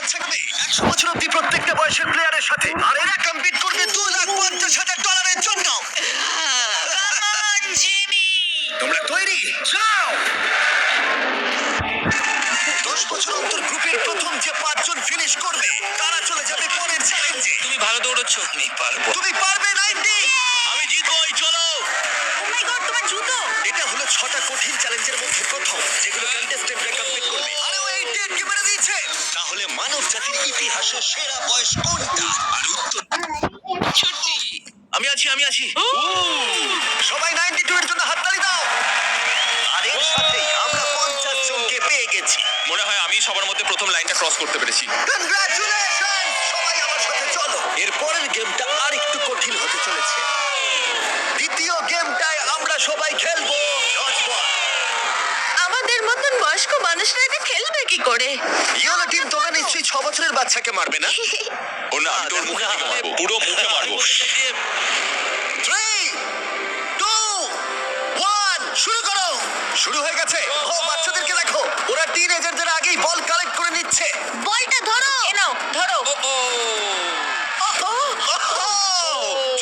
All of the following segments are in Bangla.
হচ্ছে কবে 100 বছর অব্দি প্রত্যেকটা বয়সের প্লেয়ারের সাথে, আর এরা কম্পিট করবে $2,50,000 জন্য। তোমরা তৈরি? যাও। 10 বছর অন্তর গ্রুপের প্রথম যে 5 জন ফিনিশ করবে তারা চলে যাবে পরের চ্যালেঞ্জে। তুমি ভালো দৌড়চ্ছ। তুমি পারবে 90। আমি জিতবই, চলো। ও মাই গড, তোমার জুতো! এটা হলো 6টা কঠিন চ্যালেঞ্জের মধ্যে প্রথম, যেগুলো কন্টেস্টেন্টরা কমপ্লিট করবে। আর ও এই ডেটকে মেরে দিয়েছে। তাহলে মানব জাতির ইতিহাসে সেরা বয়স কোনটা? আর উত্তর সত্যি আমি আছি। সবাই 92 এর জন্য হাততালি দাও। আর এর সাথে আমরা 50 জনকে পেয়ে গেছি। মনে হয় আমি সবার মধ্যে প্রথম লাইনটা ক্রস করতে পেরেছি। কনগ্রাচুলেশন! সবাই আমার সাথে চলো। এর পরের গেমটা আর একটু কঠিন হতে চলেছে। দ্বিতীয় গেমটায় আমরা সবাই খেলবো ডজবল। আমাদের মতন বয়স্ক মানুষরা এটা খেলবে কি করে? ইয়োলো টিম, তোমরা নিশ্চয়ই 6 বছরের বাচ্চাকে মারবে না? ও না, আমি তোর মুখে থেকে মারবো, পুরো মুখে মারবো। 3, 2, 1, শুরু করো। শুরু হয়ে গেছে। ও বাচ্চাদেরকে দেখো, ওরা টিনেজারদের আগেই বল কালেক্ট করে নিচ্ছে। বলটা ধরো। এ নাও, ধরো। ও ও,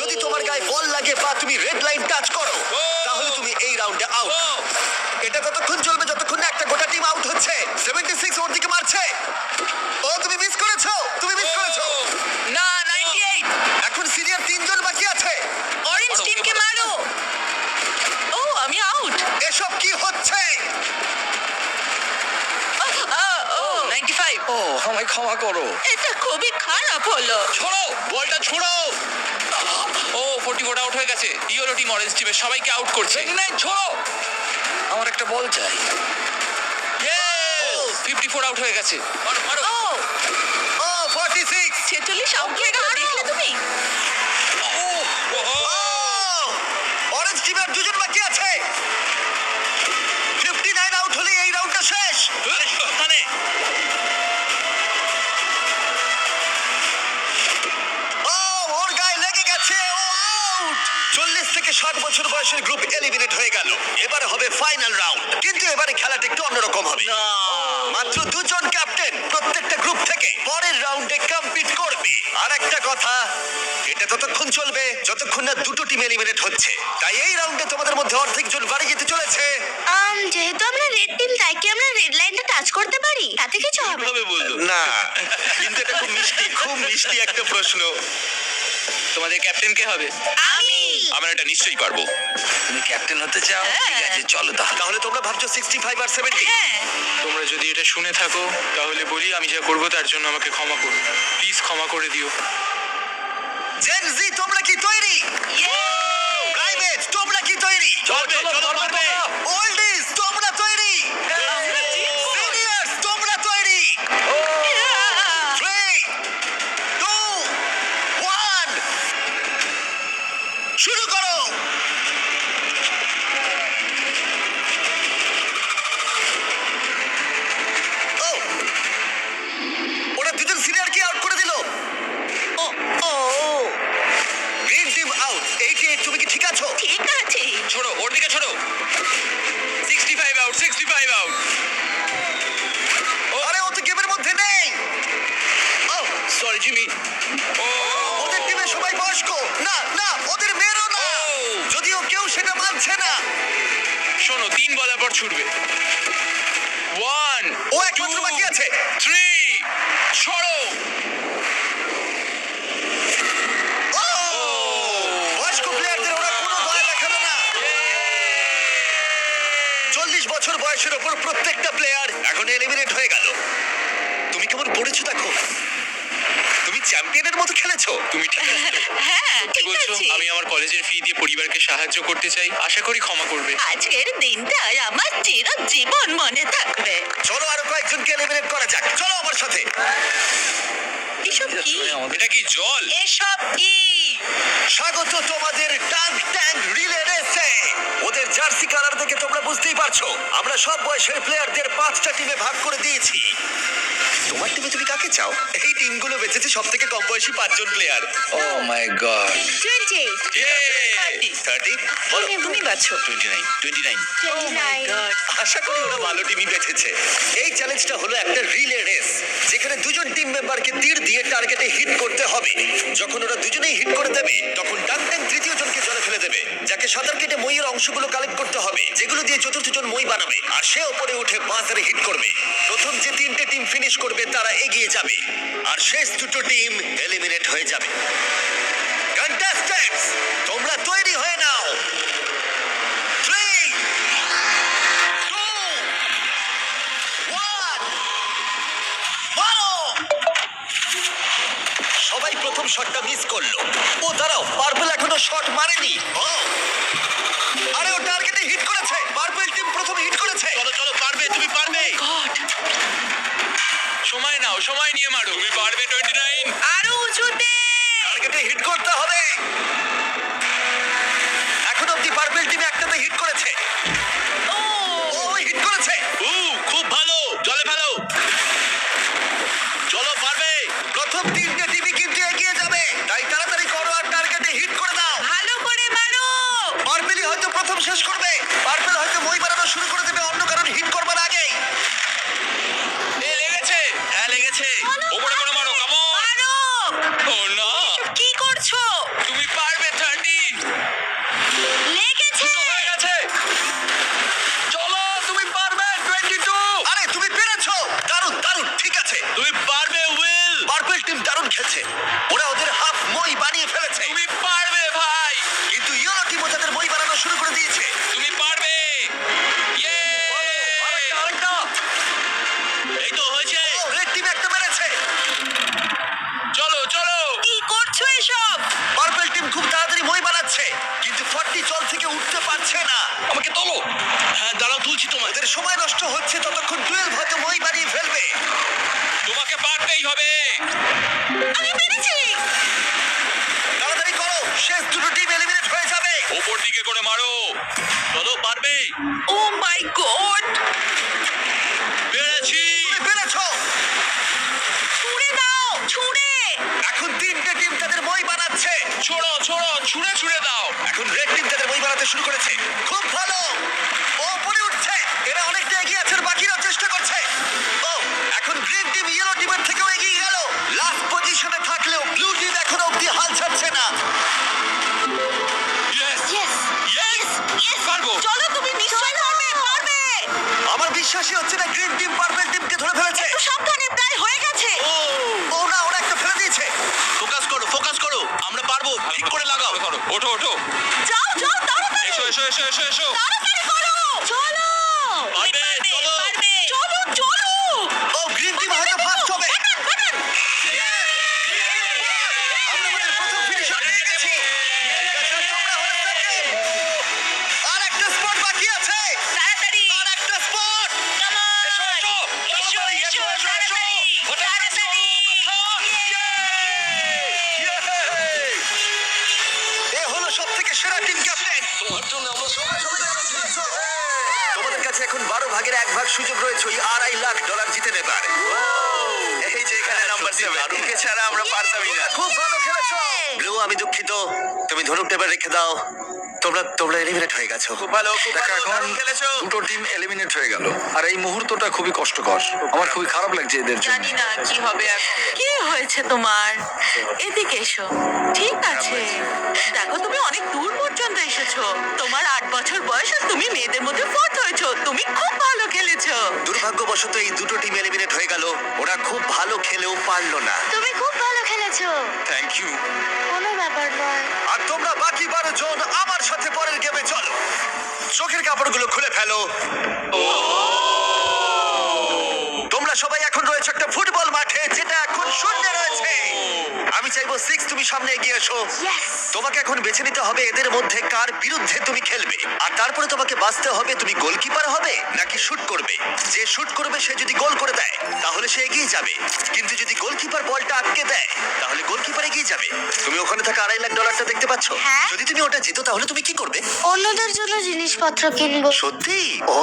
যদি তোমার গায়ে বল লাগে বা তুমি রেড লাইন টাচ করো, ও! তাহলে তুমি এই রাউন্ডে আউট। এটা ততক্ষণ চলবে যতক্ষণ না একটা গোটা টিম আউট হচ্ছে। 76 ওর দিকে মারছে। ও, তুমি মিস করেছো। না, 98। এখন সিনিয়র 3 জন বাকি আছে। অরেঞ্জ টিমকে মারো। ও, আমি আউট। এসব কি হচ্ছে? ও, 95। ও আমায় ক্ষমা করো। এটা খুবই খারাপ হলো। ছোড়ো বলটা, ছোড়ো। ও 44 আউট হয়ে গেছে। ইয়েলো টিম অরেঞ্জ টিমের সবাইকে আউট করছে। ছোড়ো। আমার একটা বল চাই। 54 আউট হয়ে গেছে। মারো মারো। ও, ও 46। 46 আউট হয়ে গেল, দেখলে তুমি? অরেঞ্জ টিমের 2 জন বাকি আছে। 59 আউট হলে এই রাউন্ডটা শেষ। সাবধানে। ও, ওর গায়ে লেগে গেছে। ও আউট। 40 থেকে 60 বছর বয়সের গ্রুপ এলিমিনেট হয়ে গেল। এবারে হবে ফাইনাল রাউন্ড, কিন্তু এবারে খেলাটা একটু অন্যরকম হবে। মাত্র 2 জন ক্যাপ্টেন প্রত্যেকটা গ্রুপ থেকে পরের রাউন্ডে কম্পিট করবে। আর একটা কথা, এটা ততক্ষণ চলবে যতক্ষণ না দুটো টিম এলিমিনেট হচ্ছে। তাই এই রাউন্ডে তোমাদের মধ্যে অর্ধেক জন বাড়ি যেতে চলেছে। যেহেতু আমরা রেড টিম, তাই কি আমরা রেড লাইনটা টাচ করতে পারি? তাতে কিছু হবে না। বললো না, কিন্তু এটা খুব মিষ্টি একটা প্রশ্ন। তোমাদের ক্যাপ্টেন কে হবে? আমি। আমরা এটা নিশ্চয়ই পারবো। তুমি ক্যাপ্টেন হতে চাও? হ্যাঁ। ঠিক আছে, চলো তাহলে। তাহলে তোমরা ভাবছো 65 আর 70? হ্যাঁ, তোমরা যদি এটা শুনে থাকো তাহলে বলি, আমি যা করবো তার জন্য আমাকে ক্ষমা করো, প্লিজ ক্ষমা করে দিও। জেন জি, তোমরা কি তৈরি? প্রাইভেট, তোমরা কি তৈরি? ওল্ডিজ, তোমরা তৈরি? সিনিয়র্স, তোমরা তৈরি? 3, 2, 1, শুরু করো। ও, ওরা 2 জন সিনিয়রকে আউট করে দিল। ও, গ্রিন টিম আউট। 88, তুমি কি ঠিক আছো? ঠিক আছে। ছোড়ো, ওর দিকে ছোড়ো। 65 আউট, 65 আউট। আরে, ও তো গেমের মধ্যে নেই। ও, সরি জিমি। ও ওদের টিমে সবাই বয়স্ক। না না, ওদের মেরো না। যদিও কেউ সেটা মানছে না। শোনো, 3 বলার পর ছুটবে। 1, ও একমাত্র বাকি আছে। 3, ছড়ো। ও, বয়স্ক প্লেয়ারদের ওরা কোনো দয়া দেখালো না। 40 বছর বয়সের ওপর প্রত্যেকটা প্লেয়ার এখন এলিমিনেট হয়ে গেল। তুমি কেমন পড়েছো দেখো। তুমি চ্যাম্পিয়নের মতো খেলেছো। তুমি ঠিক আছো তো? হ্যাঁ, কি ঠিক বলছো? আছে। আমি আমার কলেজের ফি দিয়ে পরিবারকে সাহায্য করতে চাই, আশা করি ক্ষমা করবে। আজকের দিনটা আমার চিরজীবন মনে থাকবে। চলো আরো কয়েকজনকে এলিমিনেট করা যাক। চলো আমার সাথে। এসব কি? এটা কি জল? এসব কি? স্বাগত তোমাদের টাঙ্ক ট্যাঙ্ক রিলে রেসে। ওদের জার্সি কালার দেখে তোমরা বুঝতেই পারছো, আমরা সব বয়সের প্লেয়ারদের 5টা টিমে ভাগ করে দিয়েছি। তোমার টিমে তুমি কাকে চাও? এই টিমগুলো বেঁচেছে সব থেকে কম বয়সী 5 জন প্লেয়ার। ও মাই গড 28 30 বলো। তুমি বাছো 29 29 আশা করি ওরা ভালো টিমই বেঁচেছে। এই চ্যালেঞ্জটা হলো একটা রিলে রেস, যেখানে দুজন টিম মেম্বারকে তীর দিয়ে টার্গেটে হিট করতে হবে। যখন ওরা দুজনেই হিট করে দেবে, তখন ডাংটাং তৃতীয় জনকে জলে ফেলে দেবে, যাকে সাঁতার কেটে মইয়ের অংশগুলো কালেক্ট করতে হবে, যেগুলো দিয়ে চতুর্থ জন মই বানাবে, আর সে ওপরে উঠে বাজারে হিট করবে। প্রথম যে 3টে টিম ফিনিশ করবে তারা এগিয়ে যাবে, আর শেষ 2টো টিম এলিমিনেট হয়ে যাবে। কন্টেস্ট্যান্টস, তোমরা তৈরি হয়ে নাও। 3 2 1 মারো! সবাই প্রথম শটটা মিস করলো। ও দাঁড়াও, পার্পল এখনো শট মারেনি। ও আরে ও টার্গেটে হিট করেছে। পার্পল টিম প্রথম হিট করেছে। চলো চলো, পারবে, তুমি পারবে। সময় নাও, সময় নিয়ে মারো। তুমি পারবে 29। আরো উঁচুতে টার্গেটে হিট করতে হবে। এখন অব্দি পার্পল টিম একটাতে হিট করেছে। ও হিট করেছে। খুব ভালো, জলে ফেলো। চলো, পারবে। প্রথম 3টে টিমই কিন্তু এগিয়ে যাবে, তাই তাড়াতাড়ি করো আর টার্গেটে হিট করে দাও। ভালো করে মারো পার্পলই হয়তো প্রথম শেষ করবে। পার্পল হয়তো মই বানানো শুরু করে দেবে অন্য কারণ হিট করবার আগেই। এ লেগেছে। হ্যাঁ লেগেছে। ওপরে করে মারো, কাম অন। মারো ও না, কি করছো তুমি পারবে 30। লেগেছে হয়ে গেছে। চলো, তুমি পারবে 22। আরে তুমি পেরেছো, দারুণ দারুণ, ঠিক আছে। তুমি পারবে উইল। পার্পল টিম দারুণ খেলছে, ওরা ওদের হাফ মই বানিয়ে ফেলেছে। তুমি পারবে ভাই। কিন্তু ইয়েলো টিমও তাদের মই বানানো শুরু করে দিয়েছে। তুমি পারবে। ইয়ে! এই তো হয়েছে। রেড টিম একটা মেরেছে। চলো চলো। কি করছো এসব পার্পল টিম খুব তাড়াতাড়ি মই বানাচ্ছে, কিন্তু 40 জল থেকে উঠতে পারছে না। আমাকে তোলো। হ্যাঁ দাঁড়াও, তুলছি তোমাদের। ওদের সময় নষ্ট হচ্ছে, ততক্ষণ 12 হয়তো মই বানিয়ে ফেলবে। তোমাকে পারতেই হবে। আমি পেরেছি তাড়াতাড়ি করো, শেষ 2টো টিম এলিমিনেট হয়ে যাবে। ওপর দিকে করে মারো। চলো, পারবে। ও মাই গড পেরেছি। তুমি পেরেছো। ছুঁড়ে দাও ছুঁড়ে এখন 3টে টিম তাদের মই বানাচ্ছে। ছোড়ো ছোড়ো, ছুঁড়ে ছুঁড়ে দাও। এখন রেড টিম তাদের মই বানাতে শুরু করেছে। খুব ভালো, ও উপরে উঠছে। এরা অনেকটা এগিয়ে আছে, আর বাকিরাও চেষ্টা করছে। ও এখন গ্রিন টিম ইয়েলো টিমের থেকেও এগিয়ে গেল। লাস্ট পজিশনে থাকলেও ব্লু টিম এখনো অব্দি হাল ছাড়ছে না। Yes yes yes. পারবো। চলো তুমি নিশ্চয়ই পারবে পারবে আমার বিশ্বাসই হচ্ছে না গ্রিন টিম পার্পল টিমকে ধরে ফেলেছে। একটু সাবধানে প্রায় হয়ে গেছে ও না, ওরা একটা ফেলে দিয়েছে। ফোকাস করো, ফোকাস করো। আমরা পারবো। ঠিক করে লাগাও। ওঠো ওঠো। যাও যাও তাড়াতাড়ি এসো এসো এসো এসো এসো। তাড়াতাড়ি করো চলো পারবে, চলো। পারবে চলো চলো ও গ্রিন টিম হয়তো ফার্স্ট হবে। বাটন আমরা আমাদের প্রথম ফিনিশার পেয়ে গেছি। ঠিক আছে, তোমরা হলে সেকেন্ড। আর একটা স্পট বাকি আছে। তাড়াতাড়ি আর একটা স্পট। কাম অন এসো এসো। এসো এসো তাড়াতাড়ি তাড়াতাড়ি এ হলো সবথেকে সেরা টিম ক্যাপ্টেন। তোমার জন্য আমরা সবাই তোমাদের কাছে এখন 12 ভাগের 1 ভাগ সুযোগ রয়েছে ওই $2.5 লাখ জিতে নেবার। এই যে এখানে নাম্বার 7 কে ছাড়া আমরা পারতামই না। খুব ভালো খেলেছো ব্লু, আমি দুঃখিত। তুমি ধনুকটা এবার রেখে দাও। তোমরা এলিমিনেট হয়ে গেছো। খুব ভালো, খুব দেখো ভালো, এখন দারুণ খেলেছো। দুটো টিম এলিমিনেট হয়ে গেল, আর এই মুহূর্তটা খুবই কষ্টকর। আমার খুবই খারাপ লাগছে এদের জন্য। জানি না কি হবে এখন কি হয়েছে তোমার এদিকে এসো ঠিক আছে দেখো তুমি অনেক দূর পর্যন্ত এসেছো তোমার 8 বছর বয়স আর তুমি মেয়েদের মধ্যে ফোর্থ হয়েছো তুমি খুব ভালো খেলেছো দুর্ভাগ্যবশত এই দুটো টিম এলিমিনেট হয়ে গেল। ওরা খুব ভালো খেলেও পারলো না। তুমি খুব ভালো খেলেছো থ্যাংক ইউ। কোনো ব্যাপার নয় আর তোমরা বাকি 12 জন আমার সাথে পরের গেমে চলো। চোখের কাপড়গুলো খুলে ফেলো। তোমরা সবাই এখন রয়েছে একটা ফুটবল মাঠে, যেটা এখন শূন্য রয়েছে। আমি চাইবো 6 তুমি সামনে এগিয়ে এসো। ইয়েস তোমাকে এখন বেছে নিতে হবে এদের মধ্যে কার বিরুদ্ধে তুমি খেলবে, আর তারপরে তোমাকে বাঁচতে হবে তুমি গোলকিপার হবে নাকি শুট করবে। যে শুট করবে সে যদি গোল করে দেয় তাহলে সে এগিয়ে যাবে, কিন্তু যদি গোলকিপার বলটা আটকে দেয় তাহলে গোলকিপার এগিয়ে যাবে। তুমি ওখানে থাকা $2.5 লাখ দেখতে পাচ্ছ? হ্যাঁ। যদি তুমি ওটা জিতো তাহলে তুমি কি করবে? অন্যদের জন্য জিনিসপত্র কিনবো সত্যি? ও,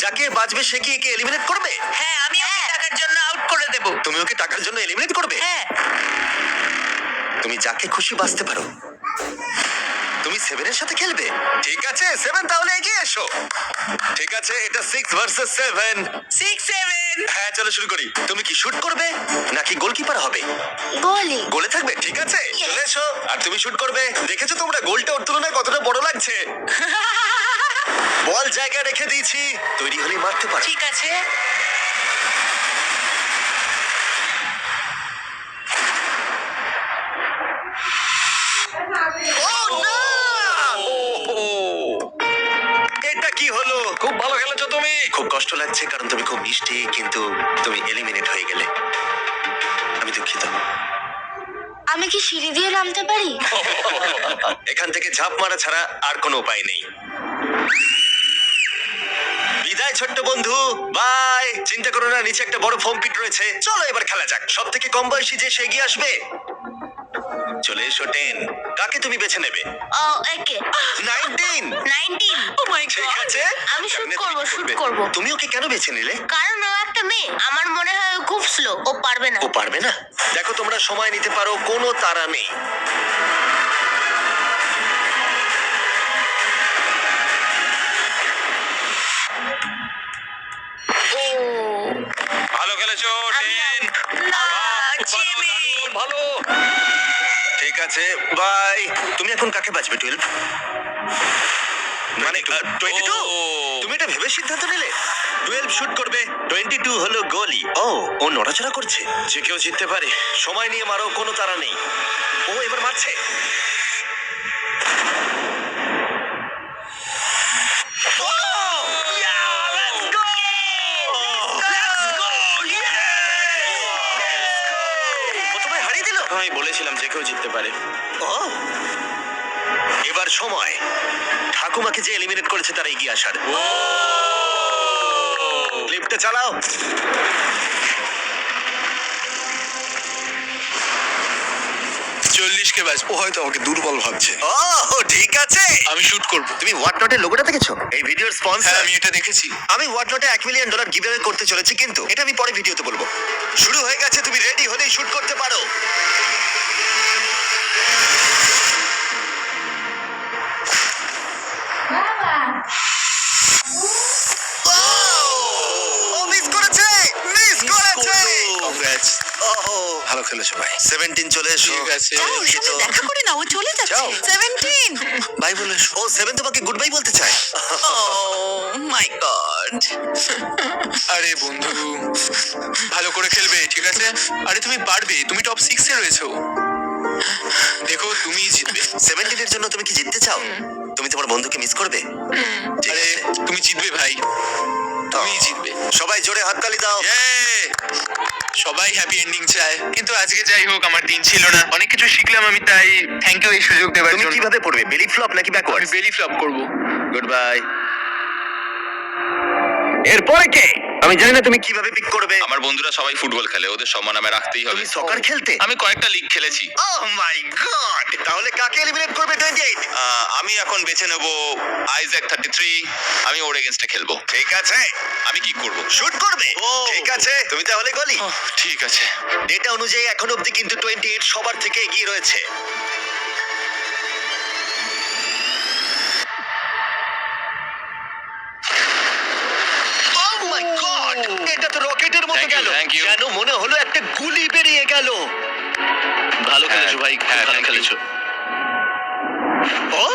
যাকে বাঁচবে সে কি একে এলিমিনেট করবে? হ্যাঁ আমি ওকে টাকার জন্য আউট করে করে দেবো। তুমি ওকে টাকার জন্য এলিমিনেট করবে? হ্যাঁ। তুমি যাকে খুশি বাঁচতে পারো। তুমি 7 এর সাথে খেলবে? ঠিক আছে 7, তাহলে এগিয়ে এসো। ঠিক আছে, এটা 6 ভার্সেস 7। 6, 7। হ্যাঁ, চলো শুরু করি। তুমি কি শুট করবে নাকি গোলকিপার হবে? গোলি। গোলে থাকবে? ঠিক আছে, চলে এসো। আর তুমি শুট করবে। দেখেছো তোমরা গোলটা ওর তুলনায় কতটা বড় লাগছে? বল জায়গায় রেখে দিয়েছি, তৈরি হলেই মারতে পারো। ঠিক আছে। এটা কি হলো? খুব ভালো খেলেছো তুমি। খুব কষ্ট লাগছে কারণ তুমি খুব মিষ্টি, কিন্তু তুমি এলিমিনেট হয়ে গেলে। আমি দুঃখিত। আমি কি সিঁড়ি দিয়ে নামতে পারি? এখান থেকে ঝাঁপ মারা ছাড়া আর কোনো উপায় নেই। বিদায় ছোট্ট বন্ধু, বাই। চিন্তা করো না, নিচে একটা বড় ফোম পিট রয়েছে। চলো এবার খেলা যাক। সব থেকে কম বয়সী যে সে এগিয়ে আসবে। চলে এসো 10। কাকে তুমি বেছে নেবে? ও একে 19। 19। ও মাই ঠিক গড। আছে, আমি shoot সামনে করবো, তুমি shoot করবে। করবো। তুমি ওকে কেন বেছে নিলে? কারণ ও একটা মেয়ে, আমার মনে হয় ও খুব স্লো, ও পারবে না। ও পারবে না? দেখো, তোমরা সময় নিতে পারো, কোনো তাড়া নেই। ও ভালো খেলেছো আমি 10। না, ভালো, জিমি। দারুণ, ভালো। ঠিক আছে, বাই। তুমি এখন কাকে বাঁচবে? 12 মানে 22? ও। তুমি এটা ভেবে সিদ্ধান্ত নিলে? 12 শুট করবে, 22 হলো গোলি। ও নড়াচড়া করছে। যে কেউ জিততে পারে। সময় নিয়ে মারো, কোনো তাড়া নেই। ও এবার মারছে। ও তোমায় হারিয়ে দিল। আমি বলেছিলাম যে কেউ জিততে পারে। ও, এবার সময় ঠাকুমাকে যে এলিমিনেট করেছে তারা এগিয়ে আসার। ক্লিপটা চালাও। 40 কে বাঁচবো। ও হয়তো আমাকে দুর্বল ভাবছে। ও ঠিক আছে। আমি শুট করব। তুমি হোয়াট নটের লোগোটা দেখেছো? এই ভিডিওর হ্যাঁ, স্পন্সর। আমি এটা দেখেছি। আমি হোয়াট নটে $1 মিলিয়ন গিভঅ্যাওয়ে করতে চলেছি, কিন্তু এটা আমি পরে ভিডিওতে বলবো। শুরু হয়ে গেছে, তুমি রেডি হলেই শুট করতে পারো। ও মিস করেছে, মিস করেছে। কংগ্রাটস। ওহো, ভালো খেলেছো ভাই। 17 চলে এসো। ঠিক আছে। যাও, ওর সঙ্গে দেখা করে না, ও চলে যাচ্ছে। যাও। 17। বাই বলে এসো। ও 7 তোমাকে গুড বাই বলতে চায়। ও মাই গড। আরে বন্ধু, ভালো করে খেলবে, ঠিক আছে? আরে তুমি পারবে, তুমি টপ 6 এ রয়েছো। দেখো, তুমিই জিতবে। 17 এর জন্য তুমি কি জিততে চাও? তুমি তোমার বন্ধুকে মিস করবে? ঠিক আরে আছে, তুমি জিতবে ভাই, তুমিই জিতবে। সবাই জোরে হাততালি দাও। Yay! সবাই হ্যাপি এন্ডিং চায়, কিন্তু আজকে যাই হোক আমার দিন ছিল না। অনেক কিছু শিখলাম আমি, তাই থ্যাংক ইউ এই সুযোগ দেওয়ার তুমি জন্য। কিভাবে পড়বে? বেলি ফ্লপ নাকি আমি ব্যাকওয়ার্ডস? বেলি ফ্লপ করব। Good bye. এরপরে কে? আমি জানি না তুমি কিভাবে পিক করবে। আমার বন্ধুরা সবাই ফুটবল খেলে, ওদের সম্মান আমি রাখতেই হবে। তুমি সকার খেলতে? আমি কয়েকটা লিগ খেলেছি। ও মাই গড! তাহলে কাকে এলিমিনেট করবে 28? আমি এখন বেছে নেব আইজ্যাক 33। আমি ওর এগেইনস্টে খেলবো। ঠিক আছে, আমি কি করব? শুট করবে। ও। ঠিক আছে, তুমি তাহলে গলি। ঠিক আছে। ডেটা অনুযায়ী এখন অবধি কিন্তু 28 সবার থেকে এগিয়ে রয়েছে। Oh my God! এটা তো রকেটের মতো Thank you, গেল। thank you. যেন মনে হলো একটা গুলি বেরিয়ে গেল। ভালো খেলেছো ভাই, হ্যাঁ, ভালো thank you. খেলেছো। ও,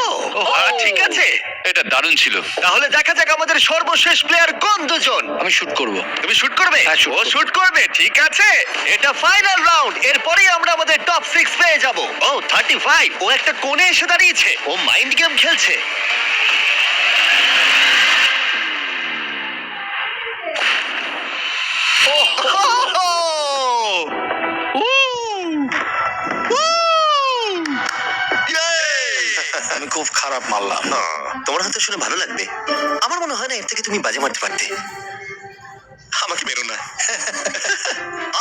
ঠিক আছে। এটা দারুণ ছিল। তাহলে দেখা যাক আমাদের সর্বশেষ প্লেয়ার কোন দুজন। আমি শুট করব। তুমি শুট করবে? হ্যাঁ, shoot ও করবো। শুট করবে, ঠিক আছে। এটা ফাইনাল রাউন্ড, এরপরেই আমরা আমাদের টপ 6 পেয়ে যাব। ও 35, ও একটা কোণে এসে দাঁড়িয়েছে, ও মাইন্ড গেম খেলছে। আমি খুব খারাপ মারলাম। তোমার হয়তো শুনে ভালো লাগবে, আমার মনে হয় না এর থেকে তুমি বাজে মারতে পারতে। আমাকে মেরো না।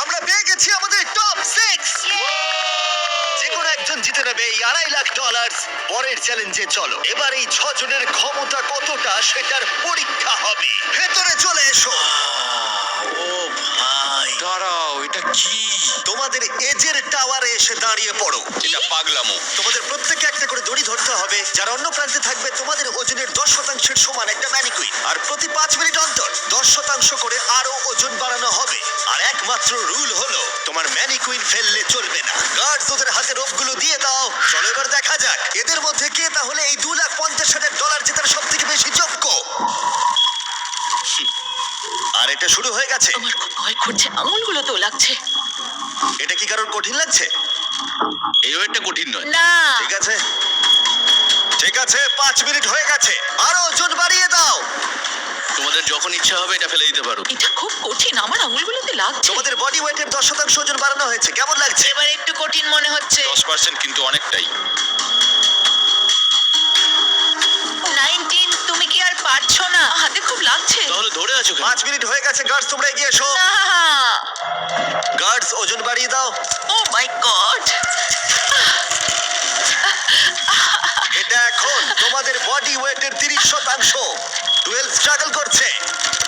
আমরা পেয়ে গেছি আমাদের টপ 6। যে কোনো একজন জিতে নেবে এই $2.5 লাখ। পরের চ্যালেঞ্জে চলো, এবার এই 6 জনের ক্ষমতা কতটা সেটার পরীক্ষা হবে। ভেতরে চলে এসো। ও ভাই, দাঁড়াও, এটা কি? তোমাদের এজের টাওয়ারে এসে দাঁড়িয়ে পড়ো। এটা পাগলামো। তোমাদের প্রত্যেককে একটা করে দড়ি ধরতে হবে, যার অন্য প্রান্তে থাকবে তোমাদের ওজনের 10% সমান একটা ম্যানিকুইন। আর প্রতি 5 মিনিট অন্তর 10% করে আরো ওজন বাড়ানো হবে। আর একমাত্র রুল হলো তোমার ম্যানিকুইন ফেললে চলবে না। গার্ডস ওদের হাতে রোপগুলো দিয়ে দাও। চলো এবার দেখা যাক এদের মধ্যে কে তাহলে এই $2,50,000 জেতার সব থেকে বেশি যোগ্য। আর এটা শুরু হয়ে গেছে। আমার খুব ভয় করছে, আঙুলগুলো তো লাগছে। এটা কি কারোর কঠিন লাগছে? এই ওয়েটটা কঠিন নয়। না, ঠিক আছে ঠিক আছে, 5 মিনিট হয়ে গেছে, আরো ওজন বাড়িয়ে দাও। তোমাদের যখন ইচ্ছা হবে এটা ফেলে দিতে পারো। এটা খুব কঠিন, আমার আঙুলগুলোতে লাগছে। তোমাদের বডি ওয়েটের 10% ওজন বাড়ানো হয়েছে, কেমন লাগছে? এবার একটু কঠিন মনে হচ্ছে। 10% কিন্তু অনেকটাই। 19, তুমি কি আর পারছো না? হাতে খুব লাগছে। তাহলে ধরে আছো কেন? 5 মিনিট হয়ে গেছে, গার্ডস তোমরা এগিয়ে এসো। না, গার্ডস ওজন বাড়িয়ে দাও। ও মাই গড। এটা এখন তোমাদের বডি ওয়েটের 30%। 12 স্ট্রাগল করছে,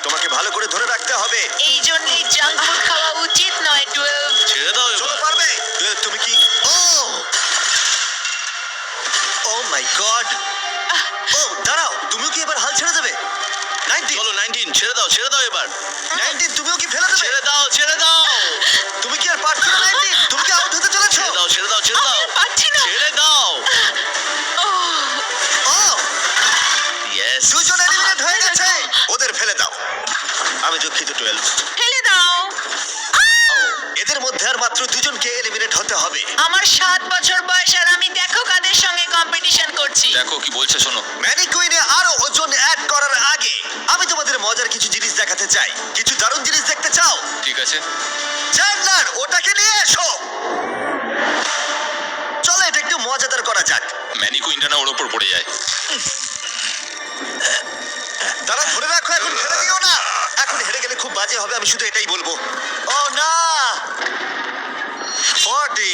তোমাকে ভালো করে ধরে রাখতে হবে। এই জন্যই জাঙ্ক ফুড খাওয়া উচিত নয়। 12। ছেড়ে দাও চলো এবার। পারবে। 12 তুমি কি? ও মাই গড। ও দাঁড়াও, তুমিও কি এবার হাল ছেড়ে দেবে? 19 চলো 19, ছেড়ে দাও এবার। 19 তুমিও কি ফেলে দেবে? ছেড়ে দাও। তুমি কি আর পারছো না? 19 তুমি কি আউট হতে চলেছো? ছেড়ে দাও। আমি আর পারছি না। ছেড়ে দাও। ও ইয়েস। দুজন এলিমিনেট হয়ে গেছে, ওদের ফেলে দাও। আমি দুঃখিত 12। ফেলে দাও। এদের মধ্যে আর মাত্র দুজনকে এলিমিনেট হতে হবে। আমার 7 বছর বয়স আর আমি দেখো কাদের সঙ্গে কম্পিটিশন করছি। দেখো কি বলছে শোনো। ম্যানিকুইনে আরো ওজন অ্যাড করার আগে আমি তোমাদের মজার কিছু জিনিস দেখাতে চাই। কিছু দারুণ জিনিস দেখতে চাও? ঠিক আছে। চ্যান্ডলার ওটাকে নিয়ে এসো। চলো এটা একটু মজাদার করা যাক। ম্যানিকুইনটা না ওর উপর পড়ে যায়। তারা ধরে রাখো, এখন ফেলে দিও না। এখন হেরে গেলে খুব বাজে হবে, আমি শুধু এটাই বলবো। ও না, 40।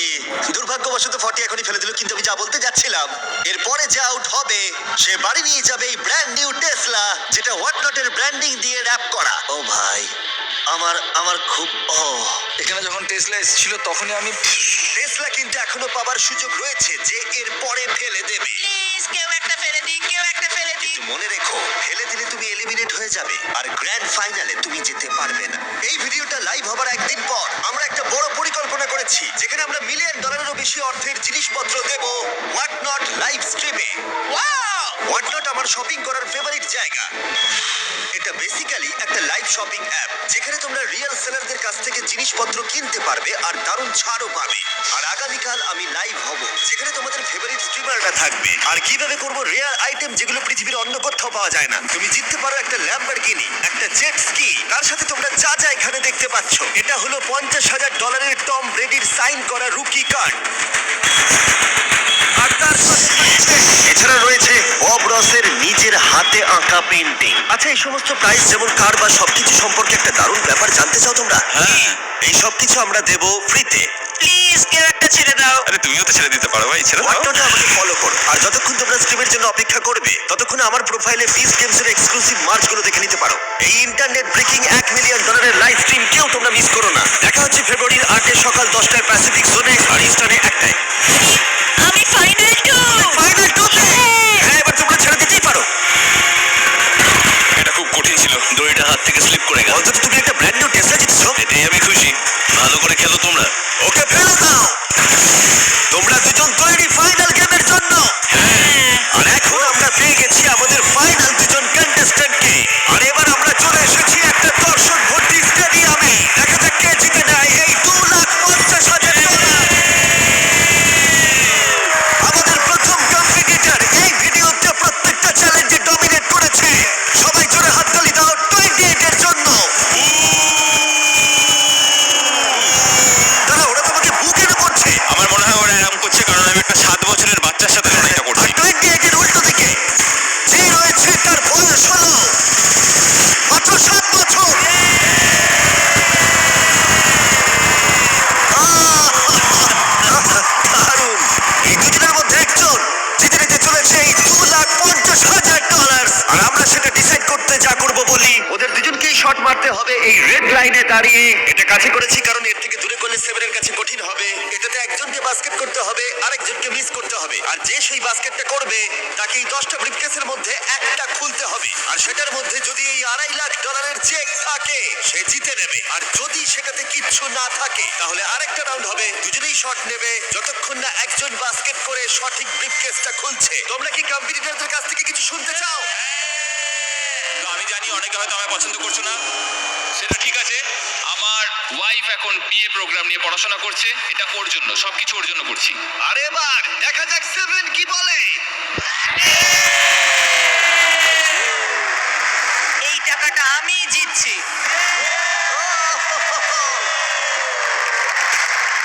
দুর্ভাগ্যবশত 40 এখনই ফেলে দিল, কিন্তু আমি যা বলতে যাচ্ছিলাম, এরপরে যে আউট হবে সে বাড়ি নিয়ে যাবে এই ব্র্যান্ড নিউ টেসলা, যেটা হোয়াটনটের ব্র্যান্ডিং দিয়ে র‍্যাপ করা। ও ভাই, আমার খুব এখানে যখন টেসলা এসেছিল তখনই আমি টেসলা কিন্তু এখনো পাবার সুযোগ রয়েছে যে এর পরে ফেলে দেবে। প্লিজ কেউ একটা ফেলে দিই, কেউ একটা ফেলে দিই। কিন্তু মনে রেখো, ফেলে দিলে তুমি এলিমিনেট হয়ে যাবে আর গ্র্যান্ড ফাইনালে তুমি যেতে পারবে না। এই ভিডিওটা লাইভ হবার একদিন পর আমরা একটা বড় পরিকল্পনা করেছি, যেখানে আমরা $1 মিলিয়নেরও বেশি অর্থের জিনিসপত্র দেব হোয়াট নট লাইভ স্ট্রিমে। হোয়াট নট আমার শপিং করার ফেভারিট জায়গা। এটা বেসিক্যালি একটা লাইভ শপিং অ্যাপ, যেখানে তোমরা রিয়েল সেলারদের কাছ থেকে জিনিসপত্র কিনতে পারবে আর দারুণ ছাড়ও পাবে। আর আগামীকাল আমি লাইভ হব, যেখানে তোমাদের ফেভারিট স্ট্রিমাররা থাকবে। আর কিভাবে করব রেয়ার আইটেম যেগুলো পৃথিবীর অন্য কোথাও পাওয়া যায় না। তুমি জিততে পারো একটা ল্যাম্বরগিনি, একটা জেট স্কি, তার সাথে তোমরা যা যা এখানে দেখতে পাচ্ছ। এটা হলো $50,000 টম ব্রেডির সাইন করা রুকি কার্ড। আর তার সাথে থাকছে, এছাড়া রয়েছে বব রসের নিজের হাতে আঁকা পেইন্টিং। আচ্ছা, এই সমস্ত প্রাইস যেমন কার বা সবকিছু সম্পর্কে একটা দারুণ ব্যাপার জানতে চাও তোমরা? হ্যাঁ। এই সবকিছু আমরা দেব ফ্রিতে। প্লিজ কেউ একটা ছেড়ে দাও। আরে তুমিও তো ছেড়ে দিতে পারো ভাই, ছেড়ে দাও। হোয়াটনটে আমাকে ফলো করো, আর যতক্ষণ তোমরা স্ট্রিমের জন্য অপেক্ষা করবে ততক্ষণ আমার প্রোফাইলে ফিস্ট গেমসের এক্সক্লুসিভ মার্চগুলো দেখে নিতে পারো। এই internet breaking $1 million live stream কেউ তোমরা মিস করো না। দেখা হচ্ছে ফেব্রুয়ারির 8 সকাল 10টায় প্যাসিফিক জোনে আর ইস্টার্নে 1টায়। আমি ফাইনাল 2। ফাইনাল 2তে। হ্যাঁ, এবার তোমরা ছেড়ে দিতেই পারো। এটা খুব কঠিন ছিল, দড়িটা হাত থেকে স্লিপ করে গেল। অন্তত তুমি একটা ব্র্যান্ড নিউ টেসলা জিতেছো। এটাই আমি খুশি। ভালো করে খেলো তোমরা। ওকে ফেলে দাও। তোমরা দুজন তৈরি ফাইনাল গেমের জন্য? আর এখন আমরা পেয়ে গেছি আমাদের ফাইনাল দুজন কন্টেস্ট্যান্টকে। আর এবার আমরা চলে এসেছি একটা দর্শক ভর্তি স্টেডিয়ামে। দেখা যাক কে জিতে নেয় এই $2,50,000। আমাদের প্রথম কম্পিটিটর এই ভিডিওতে প্রত্যেকটা চ্যালেঞ্জে ডমিনেট করেছে। সবাই জোরে হাততালি দাও 28 এর জন্য। দাঁড়াও, ওরা তোমাকে বুকের করছে। আমার মনে হয় ওরা এরকম করছে কারণ আমি একটা 7 বছরের বাচ্চার সাথে লড়াইটা আর করছি। 28 এর উল্টো দিকে যে রয়েছে তার বয়স হলো মাত্র 7 বছর। দারুণ। এই দুজনের মধ্যে একজন জিতে নিতে চলেছে এই $2,50,000। আর আমরা সেটা ডিসাইড করতে যা করব বলি, ওদের দুজনকেই শট মারতে হবে এই রেড লাইনে দাঁড়িয়ে। এটা কাছে করেছি কারণ এর থেকে দূরে করলে সেভেনের কাছে কঠিন হবে। এটাতে একজনকে বাস্কেট করতে হবে, আরেকজনকে মিস করতে হবে। আর যে সেই বাস্কেটটা করবে তাকে এই 10টা ব্রিফকেসের মধ্যে একটা খুলতে হবে। আর সেটার মধ্যে যদি এই $2.5 লাখ চেক থাকে সে জিতে নেবে। আর যদি সেটাতে কিচ্ছু না থাকে তাহলে আরেকটা রাউন্ড হবে, দুজনেই শট নেবে যতক্ষণ না একজন বাস্কেট করে সঠিক ব্রিফকেসটা খুলছে। তোমরা কি কম্পিটিটরদের কাছ থেকে কিছু শুনতে চাও? তো আমি জানি অনেকে হয়তো আমায় পছন্দ করছো না, সেটা ঠিক আছে। আমার ওয়াইফ এখন বিএ প্রোগ্রাম নিয়ে পড়াশোনা করছে, এটা ওর জন্য, সবকিছু ওর জন্য করছি। আর এবার দেখা যাক সেভেন কি বলে। এই টাকাটা আমি জিতছি।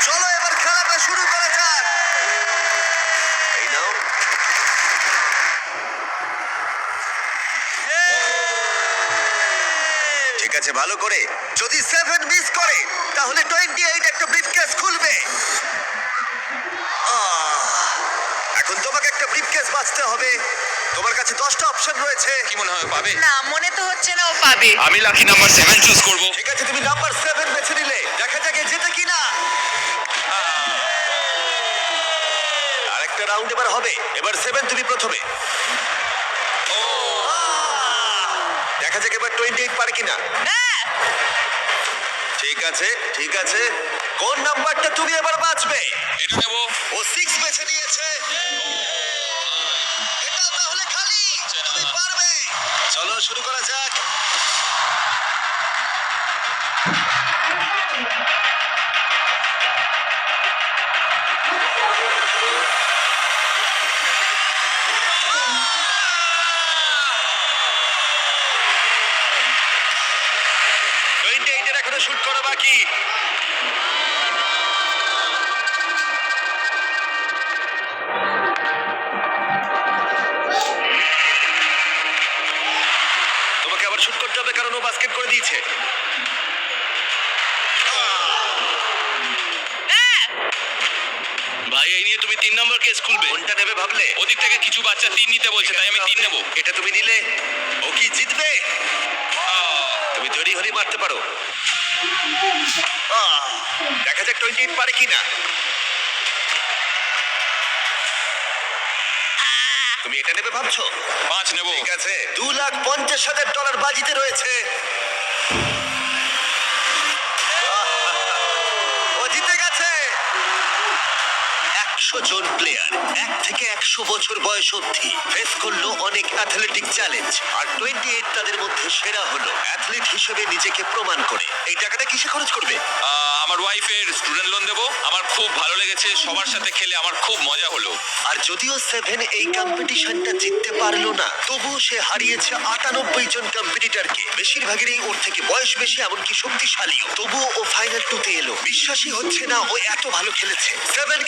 চলো এবার খেলাটা শুরু করা যাক। এই নাও। ঠিক আছে, ভালো করে। যদি 7 মিস করে তাহলে 28 একটা ব্রিফকেস খুলবে। এখন তোমাকে একটা ব্রিফকেস বাঁচতে হবে। তোমার কাছে 10টা অপশন রয়েছে। কি মনে হয় ও পাবে? না, মনে তো হচ্ছে না ও পাবে। আমি লাকি নাম্বার 7 চুজ করব। ঠিক আছে, তুমি নাম্বার 7 বেছে নিলে। দেখা যাক এ জেতে কিনা। আরেকটা রাউন্ড এবার হবে। এবার 7 তুমি প্রথমে। দেখা যাক এবার 28 পারে কিনা। ঠিক আছে, ঠিক আছে। কোন নাম্বারটা তুমি এবার বাঁচবে? এটা নেব। ও 6 বেছে নিয়েছে। এটাও তাহলে খালি। তুমি পারবে। চলো শুরু করা যাক। এখনো শুট করা বাকি। তোমাকে আবার শুট করতে হবে কারণ ও বাস্কেট করে দিয়েছে। ভাই এই নিয়ে তুমি 3 নম্বর কেস খুলবে? কোনটা নেবে ভাবলে? ওদিক থেকে কিছু বাচ্চা 3 নিতে বলছে, তাই আমি 3 নেব। এটা তুমি নিলে। ও কি জিতবে? তুমি তৈরি হলেই মারতে পারো। দেখা যাক 28 পারে কিনা। তুমি এটা নেবে ভাবছো? 5 নেব। ঠিক আছে, $2,50,000 বাজিতে রয়েছে। ও জিতে গেছে। 100 জন প্লেয়ার 1 থেকে 100 বছর বয়স অবধি ফেস করলো অনেক অ্যাথলেটিক চ্যালেঞ্জ। আর 28 তাদের মধ্যে সেরা হলো। অ্যাথলিট হিসেবে নিজেকে প্রমাণ করে এই টাকাটা কিসে খরচ করবে? আমার ওয়াইফের স্টুডেন্ট লোন দেব। আমার খুব ভালো লেগেছে, সবার সাথে খেলে আমার খুব মজা হলো। আর যদিও 7 এই কম্পিটিশনটা জিততে পারলো না, তবুও সে হারিয়েছে 98 জন কম্পিটিটরকে। বেশিরভাগেরই ওর থেকে বয়স বেশি, এমনকি শক্তিশালীও। তবুও ও ফাইনাল 2-তে এলো। বিশ্বাসই হচ্ছে না ও এত ভালো খেলেছে। 7